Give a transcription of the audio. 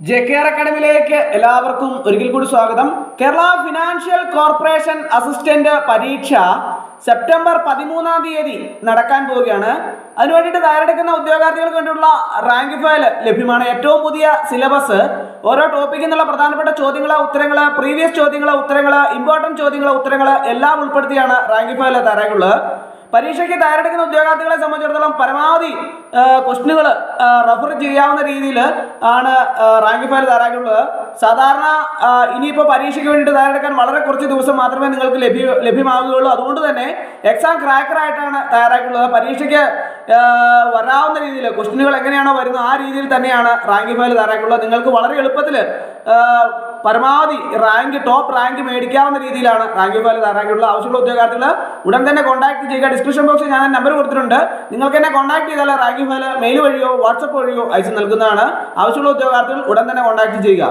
JKR അക്കാഡമിയിലേക്ക് എല്ലാവർക്കും ഒരിക്കൽ കൂടി സ്വാഗതം. കേരള ഫിനാൻഷ്യൽ കോർപ്പറേഷൻ അസിസ്റ്റന്റ് പരീക്ഷ സെപ്റ്റംബർ 13 നടക്കാൻ പോവുകയാണ്. അതിനുവേണ്ടിയിട്ട് തയ്യാറെടുക്കുന്ന ഉദ്യോഗാർത്ഥികൾക്ക് വേണ്ടിയുള്ള റാങ്ക് ഫയൽ ലഭ്യമാണ്. ഏറ്റവും പുതിയ സിലബസ്, ഓരോ ടോപ്പിക്കിൽ നിന്നുള്ള പ്രധാനപ്പെട്ട ചോദ്യങ്ങൾ, ഉത്തരങ്ങൾ, പ്രീവിയസ് ചോദ്യങ്ങൾ, ഉത്തരങ്ങൾ, ഇമ്പോർട്ടൻറ്റ് ചോദ്യങ്ങൾ, ഉത്തരങ്ങൾ എല്ലാം ഉൾപ്പെടുത്തിയാണ് റാങ്ക് ഫയൽ തയ്യാറായിട്ടുള്ളത്. പരീക്ഷയ്ക്ക് തയ്യാറെടുക്കുന്ന ഉദ്യോഗാർത്ഥികളെ സംബന്ധിച്ചിടത്തോളം പരമാവധി ക്വസ്റ്റ്യനുകൾ റെഫർ ചെയ്യാവുന്ന രീതിയിൽ ആണ് റാങ്ക് ഫയൽ തയ്യാറാക്കിയിട്ടുള്ളത്. സാധാരണ ഇനിയിപ്പോൾ പരീക്ഷയ്ക്ക് വേണ്ടിയിട്ട് തയ്യാറെടുക്കാൻ വളരെ കുറച്ച് ദിവസം മാത്രമേ നിങ്ങൾക്ക് ലഭ്യമാവുകയുള്ളൂ. അതുകൊണ്ട് തന്നെ എക്സാം ക്രാക്കറായിട്ടാണ് തയ്യാറാക്കിയിട്ടുള്ളത്. പരീക്ഷയ്ക്ക് വരാവുന്ന രീതിയിൽ ക്വസ്റ്റ്യനുകൾ എങ്ങനെയാണോ വരുന്നത് ആ രീതിയിൽ തന്നെയാണ് റാങ്ക് ഫയൽ തയ്യാറാക്കിയിട്ടുള്ളത്. നിങ്ങൾക്ക് വളരെ എളുപ്പത്തിൽ പരമാവധി ടോപ്പ് റാങ്ക് മേടിക്കാവുന്ന രീതിയിലാണ് റാങ്ക് ഫയൽ തയ്യാറാക്കിയിട്ടുള്ളത്. ആവശ്യമുള്ള ഉദ്യോഗാർത്ഥികൾ ഉടൻ തന്നെ കോൺടാക്ട് ചെയ്യുക. ഡിസ്ക്രിപ്ഷൻ ബോക്സിൽ ഞാൻ നമ്പർ കൊടുത്തിട്ടുണ്ട്. നിങ്ങൾക്ക് എന്നെ കോൺടാക്ട് ചെയ്താൽ റാങ്ക് ഫയൽ മെയിൽ വഴിയോ വാട്സപ്പ് വഴിയോ അയച്ചു നൽകുന്നതാണ്. ആവശ്യമുള്ള ഉദ്യോഗാർത്ഥികൾ ഉടൻ തന്നെ കോൺടാക്ട് ചെയ്യുക.